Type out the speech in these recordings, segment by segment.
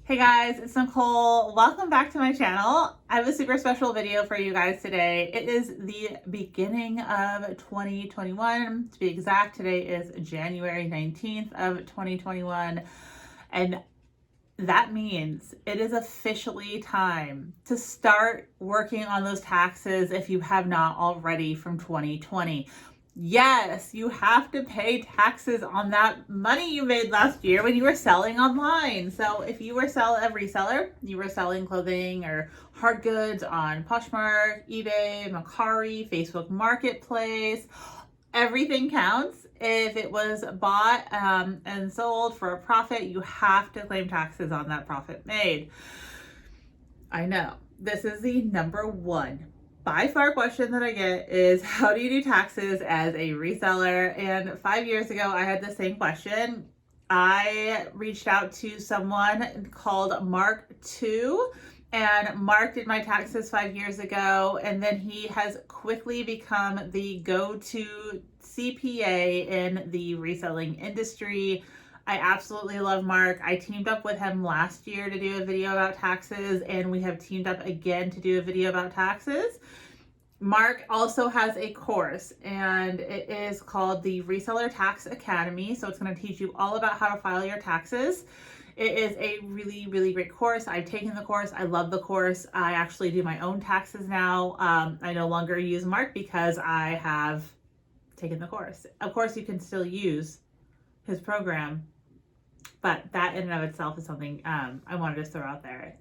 Hey guys, it's Nicole. Welcome back to my channel. I have a super special video for you guys today. It is the beginning of 2021. To be exact, today is January 19th of 2021. And that means it is officially time to start working on those taxes if you have not already from 2020. Yes, you have to pay taxes on that money you made last year when you were selling online. So if you were a reseller, you were selling clothing or hard goods on Poshmark, eBay, Mercari, Facebook Marketplace, everything counts. If it was bought and sold for a profit, you have to claim taxes on that profit made. I know this is the number one by far question that I get is, how do you do taxes as a reseller? And 5 years ago, I had the same question. I reached out to someone called Mark 2, and Mark did my taxes 5 years ago, and then he has quickly become the go-to CPA in the reselling industry. I absolutely love Mark. I teamed up with him last year to do a video about taxes, and we have teamed up again to do a video about taxes. Mark also has a course, and it is called the Reseller Tax Academy. So it's going to teach you all about how to file your taxes. It is a really, really great course. I've taken the course. I love the course. I actually do my own taxes now. I no longer use Mark because I have taken the course. Of course, you can still use his program, but that in and of itself is something I wanted to throw out there.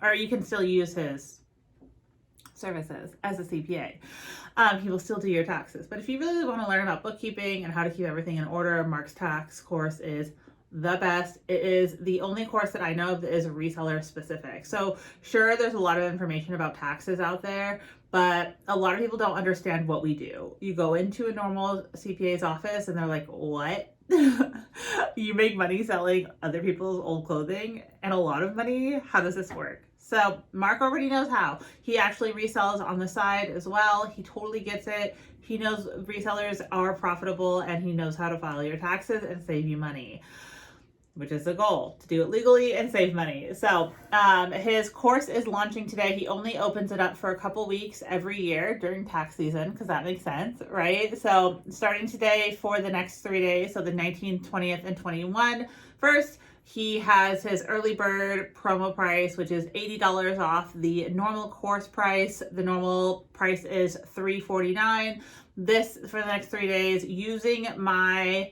Or you can still use his services as a CPA. He will still do your taxes. But if you really want to learn about bookkeeping and how to keep everything in order, Mark's tax course is the best. It is the only course that I know of that is reseller specific. So sure, there's a lot of information about taxes out there, but a lot of people don't understand what we do. You go into a normal CPA's office and they're like, what? You make money selling other people's old clothing and a lot of money? How does this work? So Mark already knows how. He actually resells on the side as well. He totally gets it. He knows resellers are profitable, and he knows how to file your taxes and save you money, which is the goal, to do it legally and save money. So his course is launching today. He only opens it up for a couple weeks every year during tax season, because that makes sense, right? So starting today for the next 3 days, so the 19th, 20th, and 21st, first, he has his early bird promo price, which is $80 off the normal course price. The normal price is $349. This for the next 3 days using my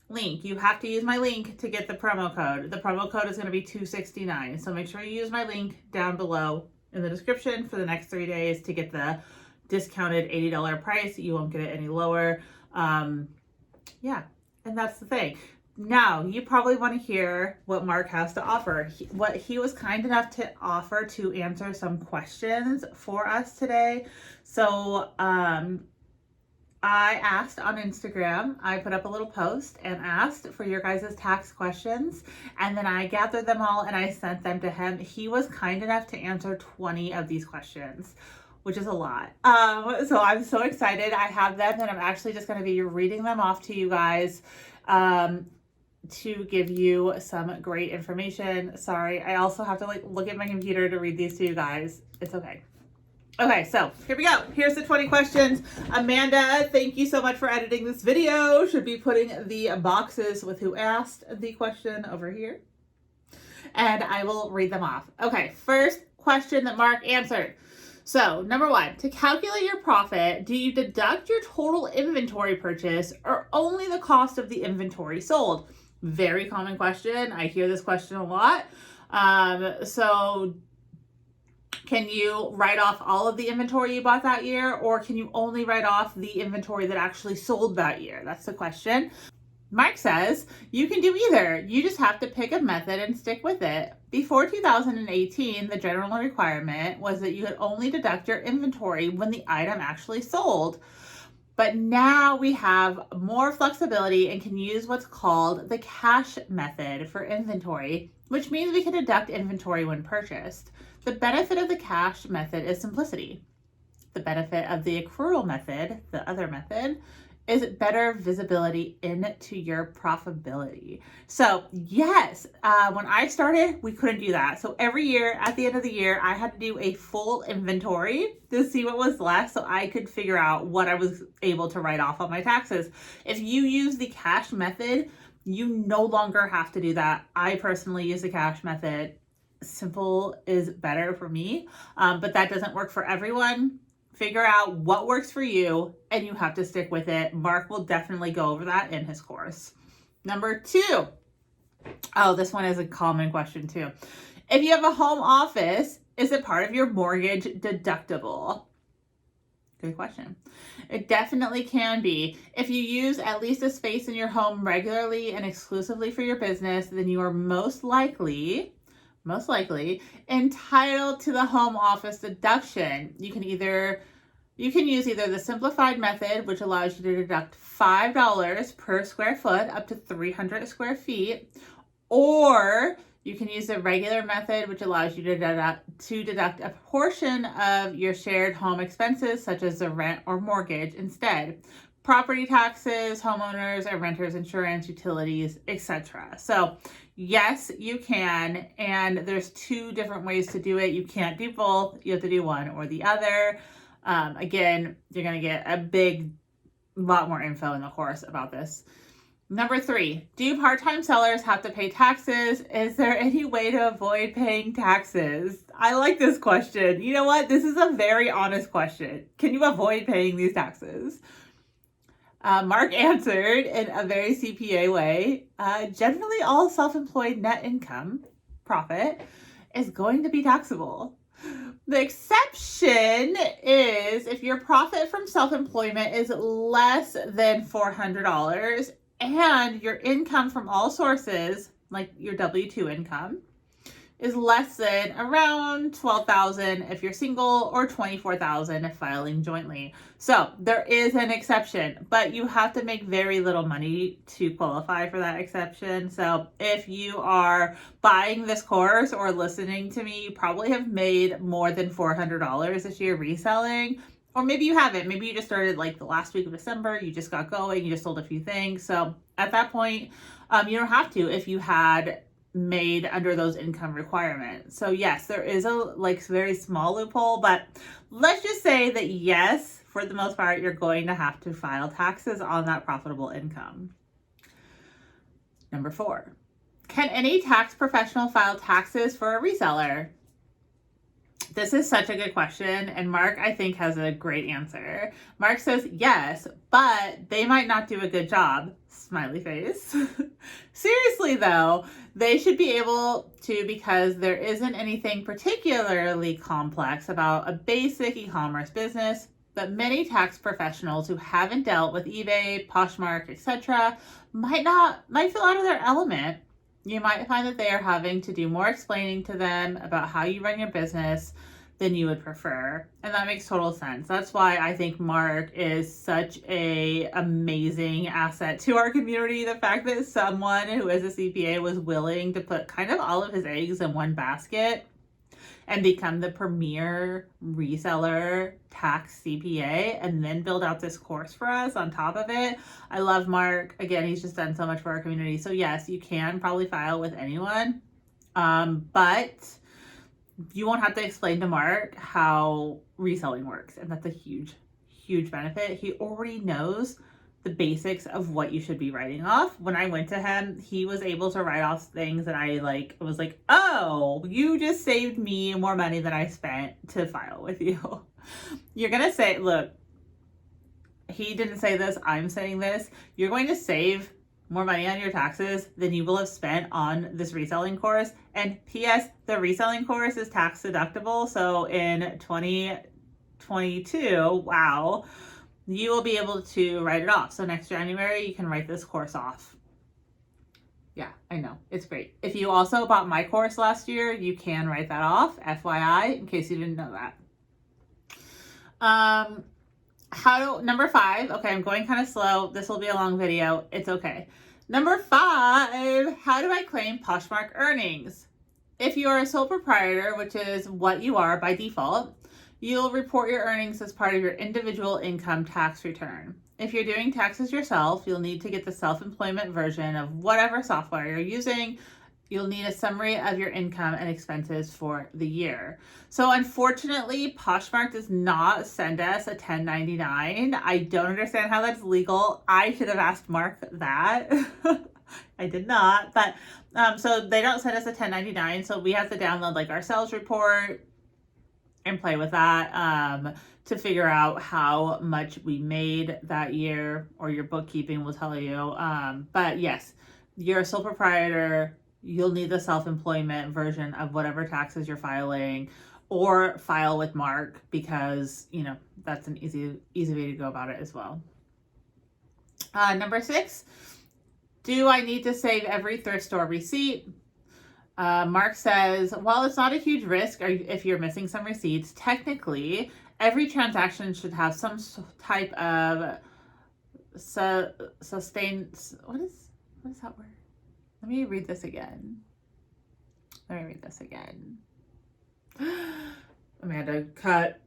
link. You have to use my link to get the promo code. The promo code is going to be $269. So make sure you use my link down below in the description for the next 3 days to get the discounted $80 price. You won't get it any lower. Yeah, and that's the thing. Now, you probably want to hear what Mark has to offer. What he was kind enough to offer to answer some questions for us today. So, I asked on Instagram, I put up a little post and asked for your guys' tax questions, and then I gathered them all and I sent them to him. He was kind enough to answer 20 of these questions, which is a lot. So I'm so excited. I have them, and I'm actually just going to be reading them off to you guys to give you some great information. Sorry, I also have to look at my computer to read these to you guys. It's okay. Okay, so here we go. Here's the 20 questions. Amanda, thank you so much for editing this video. Should be putting the boxes with who asked the question over here, and I will read them off. Okay, first question that Mark answered. So, number one, to calculate your profit, do you deduct your total inventory purchase or only the cost of the inventory sold? Very common question. I hear this question a lot. So can you write off all of the inventory you bought that year, or can you only write off the inventory that actually sold that year? That's the question. Mark says you can do either. You just have to pick a method and stick with it. Before 2018, the general requirement was that you could only deduct your inventory when the item actually sold. But now we have more flexibility and can use what's called the cash method for inventory, which means we can deduct inventory when purchased. The benefit of the cash method is simplicity. The benefit of the accrual method, the other method, is better visibility into your profitability. So yes, when I started, we couldn't do that. So every year, at the end of the year, I had to do a full inventory to see what was left so I could figure out what I was able to write off on my taxes. If you use the cash method, you no longer have to do that. I personally use the cash method. Simple is better for me, but that doesn't work for everyone. Figure out what works for you and you have to stick with it. Mark will definitely go over that in his course. Number 2. Oh, this one is a common question too. If you have a home office, is it part of your mortgage deductible? Good question. It definitely can be. If you use at least a space in your home regularly and exclusively for your business, then you are most likely entitled to the home office deduction. You can use either the simplified method, which allows you to deduct $5 per square foot up to 300 square feet, or you can use the regular method, which allows you to deduct a portion of your shared home expenses, such as the rent or mortgage instead. Property taxes, homeowners or renters insurance, utilities, etc. So yes, you can, and there's 2 different ways to do it. You can't do both. You have to do one or the other. Again, you're going to get a lot more info in the course about this. Number 3, do part-time sellers have to pay taxes? Is there any way to avoid paying taxes? I like this question. You know what? This is a very honest question. Can you avoid paying these taxes? Mark answered in a very CPA way. Generally, all self-employed net income, profit, is going to be taxable. The exception is if your profit from self-employment is less than $400 and your income from all sources, like your W-2 income, is less than around $12,000 if you're single or $24,000 if filing jointly. So there is an exception, but you have to make very little money to qualify for that exception. So if you are buying this course or listening to me, you probably have made more than $400 this year reselling. Or maybe you haven't. Maybe you just started like the last week of December. You just got going. You just sold a few things. So at that point, you don't have to if you had made under those income requirements. So yes, there is a very small loophole, but let's just say that yes, for the most part, you're going to have to file taxes on that profitable income. Number 4, can any tax professional file taxes for a reseller? This is such a good question, and Mark, I think, has a great answer. Mark says yes, but they might not do a good job. Smiley face. Seriously though, they should be able to, because there isn't anything particularly complex about a basic e-commerce business, but many tax professionals who haven't dealt with eBay, Poshmark, etc. might feel out of their element. You might find that they are having to do more explaining to them about how you run your business than you would prefer. And that makes total sense. That's why I think Mark is such a amazing asset to our community. The fact that someone who is a CPA was willing to put kind of all of his eggs in one basket and become the premier reseller tax CPA and then build out this course for us on top of it. I love Mark. Again, he's just done so much for our community. So yes, you can probably file with anyone, but you won't have to explain to Mark how reselling works. And that's a huge, huge benefit. He already knows the basics of what you should be writing off. When I went to him, he was able to write off things that I was like, oh, you just saved me more money than I spent to file with you. You're going to say, look, he didn't say this, I'm saying this. You're going to save more money on your taxes than you will have spent on this reselling course. And P.S., the reselling course is tax deductible. So in 2022, wow, you will be able to write it off. So next January, you can write this course off. Yeah, I know. It's great. If you also bought my course last year, you can write that off, FYI, in case you didn't know that. Number 5, okay, I'm going kind of slow. This will be a long video. It's okay. Number 5, how do I claim Poshmark earnings? If you are a sole proprietor, which is what you are by default, you'll report your earnings as part of your individual income tax return. if you're doing taxes yourself, you'll need to get the self-employment version of whatever software you're using. You'll need a summary of your income and expenses for the year. So unfortunately, Poshmark does not send us a 1099. I don't understand how that's legal. I should have asked Mark that. I did not, but so they don't send us a 1099. So we have to download like our sales report and play with that to figure out how much we made that year, or your bookkeeping will tell you. But yes, you're a sole proprietor. You'll need the self-employment version of whatever taxes you're filing, or file with Mark, because, you know, that's an easy way to go about it as well. Number 6, do I need to save every thrift store receipt? Mark says, while it's not a huge risk if you're missing some receipts, technically every transaction should have some type of sustain. What is that word? Let me read this again. Amanda, cut.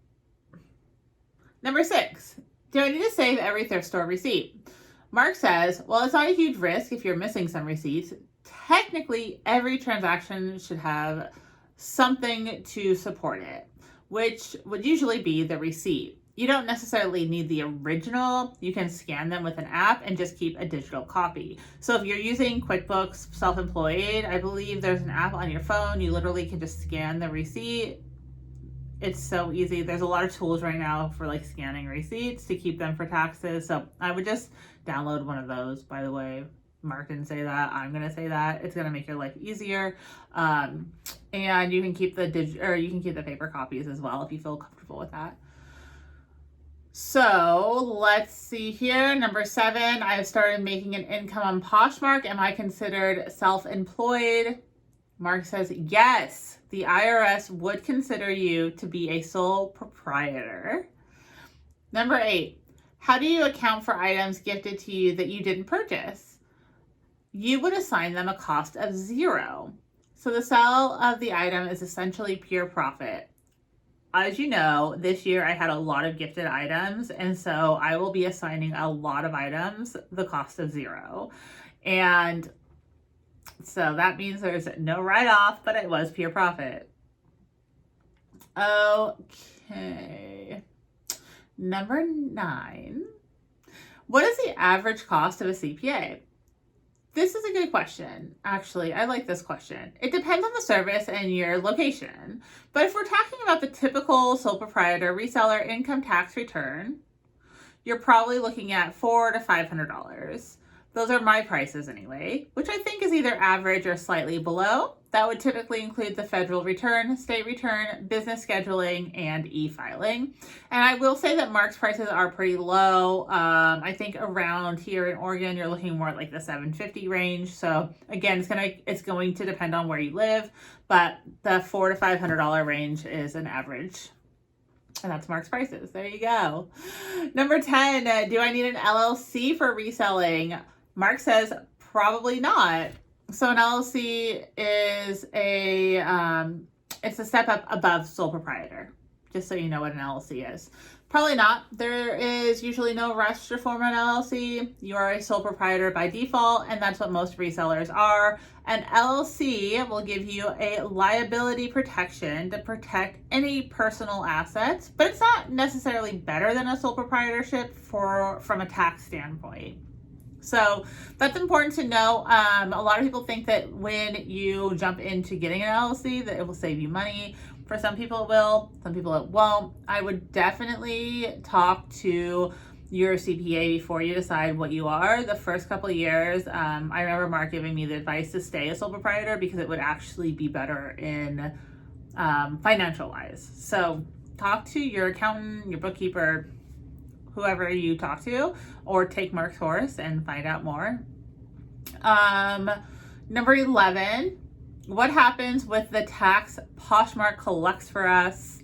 Number 6, do I need to save every thrift store receipt? Mark says, well, it's not a huge risk if you're missing some receipts. Technically, every transaction should have something to support it, which would usually be the receipt. You don't necessarily need the original. You can scan them with an app and just keep a digital copy. So if you're using QuickBooks Self-Employed, I believe there's an app on your phone. You literally can just scan the receipt. It's so easy. There's a lot of tools right now for like scanning receipts to keep them for taxes. So I would just download one of those. By the way, Mark didn't say that. I'm going to say that. It's going to make your life easier. And you can keep the paper copies as well if you feel comfortable with that. So let's see here. Number 7, I've started making an income on Poshmark. Am I considered self-employed? Mark says, yes, the IRS would consider you to be a sole proprietor. Number 8, how do you account for items gifted to you that you didn't purchase? You would assign them a cost of 0. So the sale of the item is essentially pure profit. As you know, this year I had a lot of gifted items, and so I will be assigning a lot of items the cost of 0. And so that means there's no write-off, but it was pure profit. Okay. Number 9. What is the average cost of a CPA? This is a good question. Actually, I like this question. It depends on the service and your location. But if we're talking about the typical sole proprietor reseller income tax return, you're probably looking at $400 to $500. Those are my prices anyway, which I think is either average or slightly below. That would typically include the federal return, state return, business scheduling, and e-filing. And I will say that Mark's prices are pretty low. I think around here in Oregon, you're looking more at like the $750 range. So again, it's going to depend on where you live, but the $400 to $500 range is an average. And that's Mark's prices. There you go. Number 10, do I need an LLC for reselling? Mark says probably not. So an LLC is it's a step up above sole proprietor, just so you know what an LLC is. Probably not. There is usually no rush to form an LLC. You are a sole proprietor by default, and that's what most resellers are. An LLC will give you a liability protection to protect any personal assets, but it's not necessarily better than a sole proprietorship from a tax standpoint. So that's important to know. A lot of people think that when you jump into getting an LLC that it will save you money. For some people it will, some people it won't. I would definitely talk to your CPA before you decide what you are. The first couple of years, I remember Mark giving me the advice to stay a sole proprietor because it would actually be better in financial wise. So talk to your accountant, your bookkeeper, whoever you talk to, or take Mark's course and find out more. Number 11, what happens with the tax Poshmark collects for us?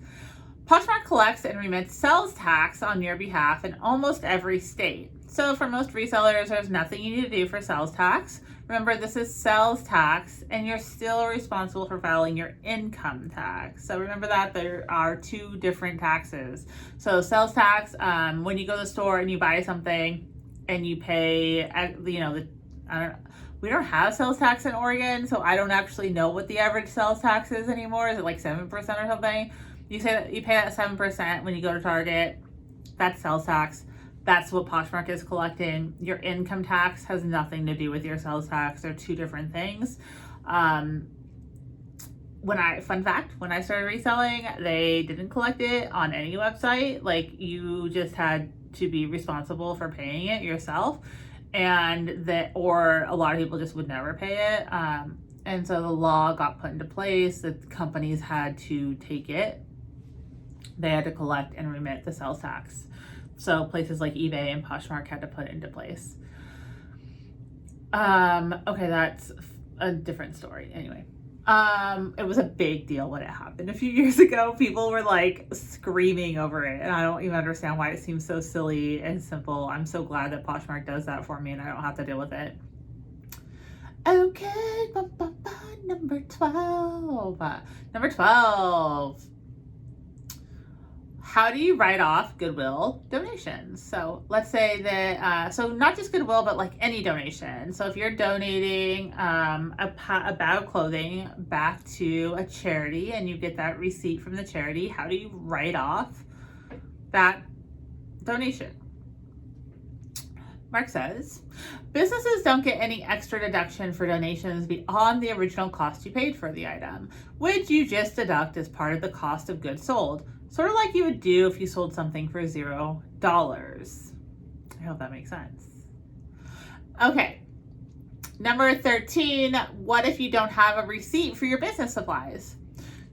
Poshmark collects and remits sales tax on your behalf in almost every state. So for most resellers, there's nothing you need to do for sales tax. Remember, this is sales tax, and you're still responsible for filing your income tax. So remember that there are two different taxes. So sales tax, when you go to the store and you buy something and you pay, we don't have sales tax in Oregon, so I don't actually know what the average sales tax is anymore. Is it like 7% or something? You say that you pay that 7% when you go to Target. That's sales tax. That's what Poshmark is collecting. Your income tax has nothing to do with your sales tax. They're two different things. Fun fact, when I started reselling, they didn't collect it on any website. Like, you just had to be responsible for paying it yourself, or a lot of people just would never pay it. And so the law got put into place that companies had to take it. They had to collect and remit the sales tax. So places like eBay and Poshmark had to put it into place. Okay, that's a different story. Anyway, it was a big deal when it happened a few years ago. People were like screaming over it, and I don't even understand why it seems so silly and simple. I'm so glad that Poshmark does that for me and I don't have to deal with it. Okay, number 12. Number 12. How do you write off Goodwill donations? So let's say that, so not just Goodwill, but like any donation. So if you're donating a bag of clothing back to a charity and you get that receipt from the charity, how do you write off that donation? Mark says, businesses don't get any extra deduction for donations beyond the original cost you paid for the item, which you just deduct as part of the cost of goods sold. Sort of like you would do if you sold something for $0. I hope that makes sense. Okay. Number 13, what if you don't have a receipt for your business supplies?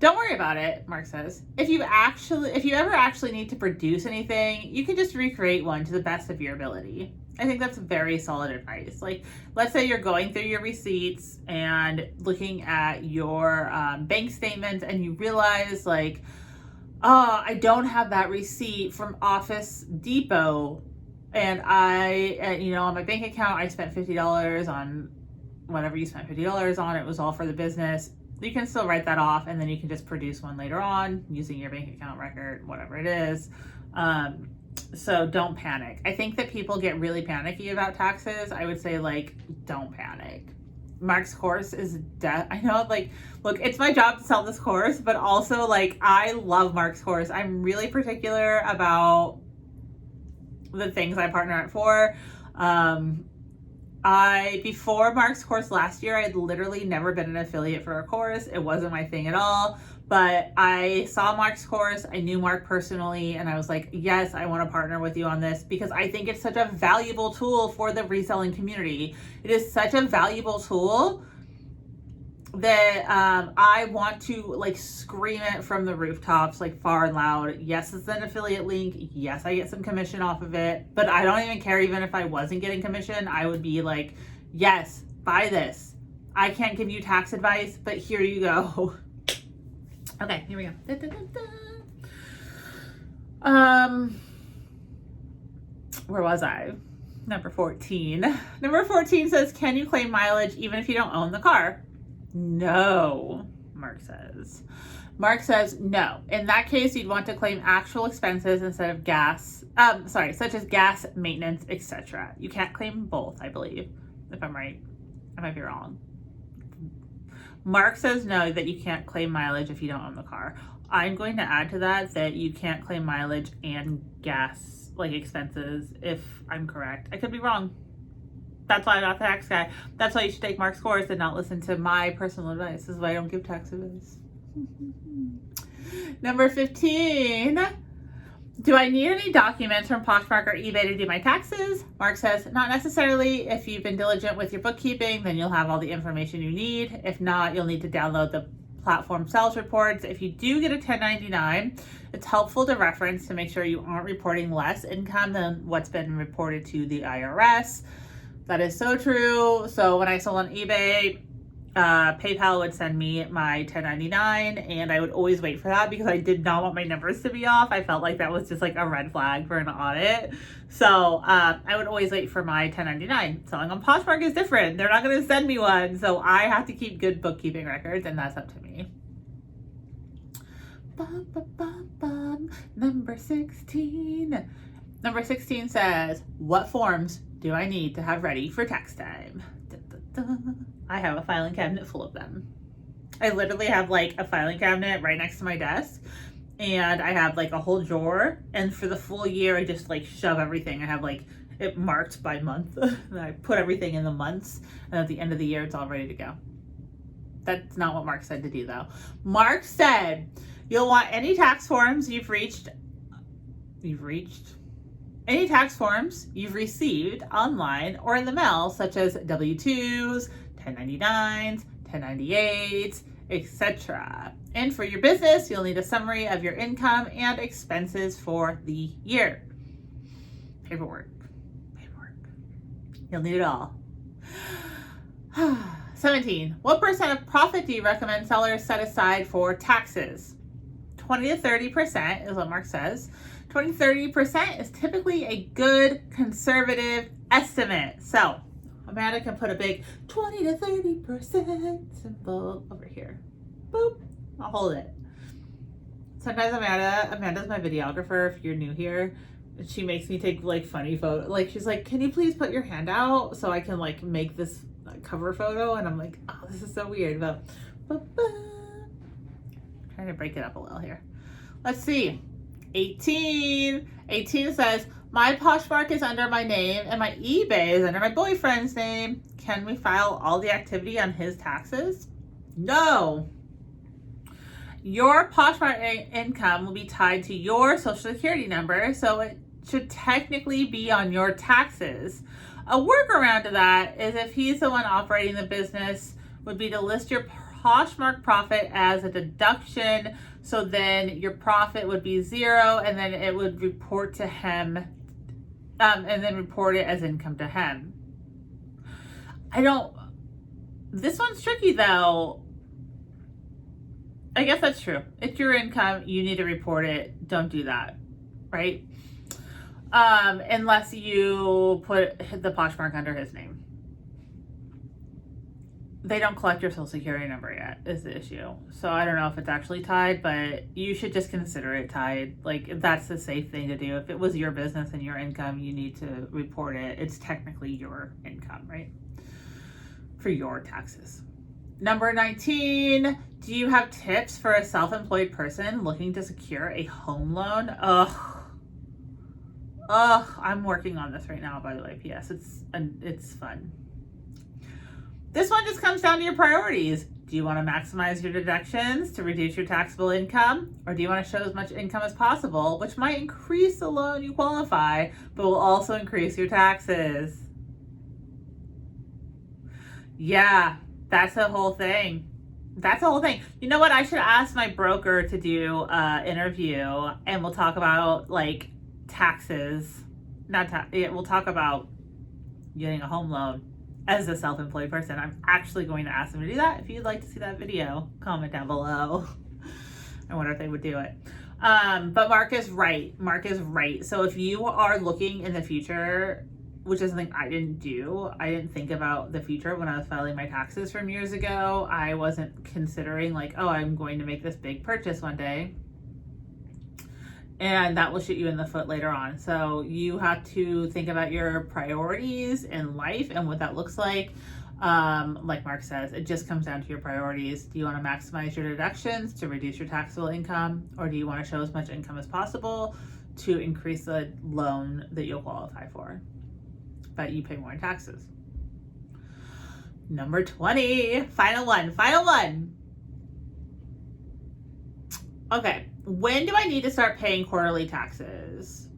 Don't worry about it, Mark says. If you ever actually need to produce anything, you can just recreate one to the best of your ability. I think that's very solid advice. Like, let's say you're going through your receipts and looking at your bank statements and you realize, like, oh, I don't have that receipt from Office Depot, and on my bank account, I spent $50 on whatever you spent $50 on. It was all for the business. You can still write that off, and then you can just produce one later on using your bank account record, whatever it is. So don't panic. I think that people get really panicky about taxes. I would say, like, don't panic. Mark's course is I know, like, look, it's my job to sell this course, but also, like, I love Mark's course. I'm really particular about the things I partner it for. Before Mark's course last year, I had literally never been an affiliate for a course. It wasn't my thing at all. But I saw Mark's course, I knew Mark personally, and I was like, yes, I want to partner with you on this because I think it's such a valuable tool for the reselling community. It is such a valuable tool that I want to, like, scream it from the rooftops, like, far and loud. Yes, it's an affiliate link. Yes, I get some commission off of it, but I don't even care. Even if I wasn't getting commission, I would be like, yes, buy this. I can't give you tax advice, but here you go. Okay, here we go. Where was I? Number 14. Number 14 says, can you claim mileage even if you don't own the car? No, Mark says. Mark says no. In that case, you'd want to claim actual expenses instead of such as gas, maintenance, etc. You can't claim both, I believe, if I'm right. I might be wrong. Mark says no, that you can't claim mileage if you don't own the car. I'm going to add to that you can't claim mileage and gas, like, expenses, if I'm correct. I could be wrong. That's why I'm not the tax guy. That's why you should take Mark's course and not listen to my personal advice. This is why I don't give tax advice. Number 15. Do I need any documents from Poshmark or eBay to do my taxes? Mark says, not necessarily. If you've been diligent with your bookkeeping, then you'll have all the information you need. If not, you'll need to download the platform sales reports. If you do get a 1099, it's helpful to reference to make sure you aren't reporting less income than what's been reported to the IRS. That is so true. So when I sold on eBay, PayPal would send me my 1099, and I would always wait for that because I did not want my numbers to be off. I felt like that was just like a red flag for an audit. So I would always wait for my 1099. Selling on Poshmark is different. They're not going to send me one. So I have to keep good bookkeeping records, and that's up to me. Bum, bum, bum, bum. Number 16. Number 16 says, what forms do I need to have ready for tax time? Da, da, da. I have a filing cabinet full of them. I literally have like a filing cabinet right next to my desk, and I have like a whole drawer, and for the full year I just like shove everything. I have like it marked by month and I put everything in the months, and at the end of the year it's all ready to go. That's not what Mark said to do though. Mark said you'll want any tax forms you've any tax forms you've received online or in the mail, such as W-2s, 1099s, 1098s, etc. And for your business, you'll need a summary of your income and expenses for the year. Paperwork. You'll need it all. 17. What percent of profit do you recommend sellers set aside for taxes? 20 to 30% is what Mark says. 20 to 30% is typically a good conservative estimate. So Amanda can put a big 20 to 30% symbol over here. Boop. I'll hold it. Sometimes Amanda's my videographer if you're new here. And she makes me take like funny photos. Like she's like, can you please put your hand out so I can like make this cover photo? And I'm like, oh, this is so weird. But trying to break it up a little here. Let's see. 18 says, my Poshmark is under my name and my eBay is under my boyfriend's name. Can we file all the activity on his taxes? No. Your Poshmark income will be tied to your social security number, so it should technically be on your taxes. A workaround to that is if he's the one operating the business, would be to list your Poshmark profit as a deduction, so then your profit would be 0, and then it would report to him, and then report it as income to him. This one's tricky though. I guess that's true. It's your income, you need to report it. Don't do that, right? Unless you put the Poshmark under his name. They don't collect your social security number yet is the issue. So I don't know if it's actually tied, but you should just consider it tied. Like that's the safe thing to do. If it was your business and your income, you need to report it. It's technically your income, right? For your taxes. Number 19, do you have tips for a self-employed person looking to secure a home loan? I'm working on this right now, by the way. P.S. It's fun. This one just comes down to your priorities. Do you want to maximize your deductions to reduce your taxable income? Or do you want to show as much income as possible, which might increase the loan you qualify, but will also increase your taxes? Yeah, that's the whole thing. You know what? I should ask my broker to do an interview, and we'll talk about like taxes. We'll talk about getting a home loan as a self-employed person. I'm actually going to ask them to do that. If you'd like to see that video, comment down below. I wonder if they would do it. But Mark is right. So if you are looking in the future, which is something I didn't do, I didn't think about the future when I was filing my taxes from years ago. I wasn't considering like, oh, I'm going to make this big purchase one day, and that will shoot you in the foot later on. So you have to think about your priorities in life and what that looks like. Like Mark says, it just comes down to your priorities. Do you want to maximize your deductions to reduce your taxable income, or do you want to show as much income as possible to increase the loan that you'll qualify for, but you pay more in taxes? Number 20, final one. Okay, when do I need to start paying quarterly taxes?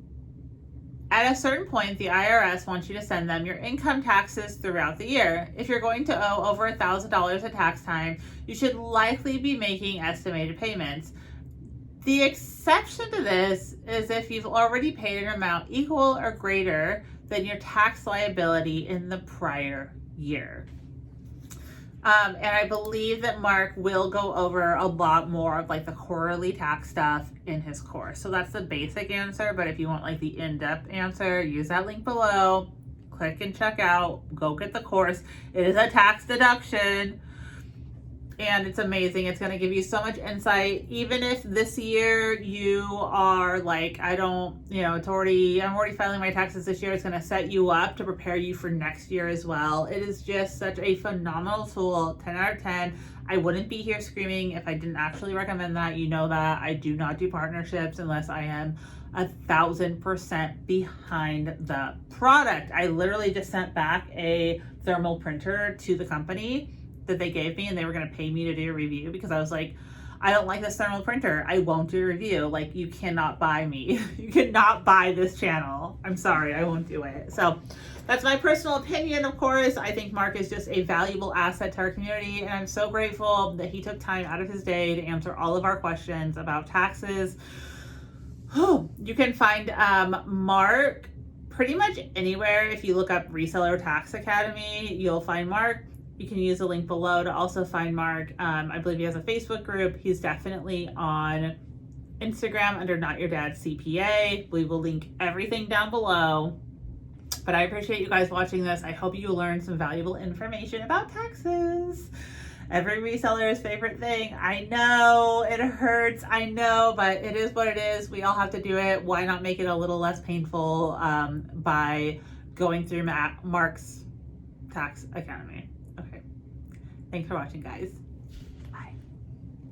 At a certain point, the IRS wants you to send them your income taxes throughout the year. If you're going to owe over $1,000 at tax time, you should likely be making estimated payments. The exception to this is if you've already paid an amount equal or greater than your tax liability in the prior year. And I believe that Mark will go over a lot more of like the quarterly tax stuff in his course. So that's the basic answer. But if you want like the in-depth answer, use that link below. Click and check out. Go get the course. It is a tax deduction. And it's amazing. It's going to give you so much insight. Even if this year you are like, I'm already filing my taxes this year. It's going to set you up to prepare you for next year as well. It is just such a phenomenal tool. 10 out of 10. I wouldn't be here screaming if I didn't actually recommend that. You know that I do not do partnerships unless I am 1,000% behind the product. I literally just sent back a thermal printer to the company that they gave me, and they were going to pay me to do a review because I was like, I don't like this thermal printer. I won't do a review. Like, you cannot buy me. You cannot buy this channel. I'm sorry, I won't do it. So that's my personal opinion, of course. I think Mark is just a valuable asset to our community, and I'm so grateful that he took time out of his day to answer all of our questions about taxes. You can find Mark pretty much anywhere. If you look up Reseller Tax Academy, you'll find Mark. You can use the link below to also find Mark. I believe he has a Facebook group. He's definitely on Instagram under Not Your Dad's CPA. We will link everything down below. But I appreciate you guys watching this. I hope you learned some valuable information about taxes. Every reseller's favorite thing. I know it hurts. I know, but it is what it is. We all have to do it. Why not make it a little less painful by going through Mark's Tax Academy? Okay. Thanks for watching, guys.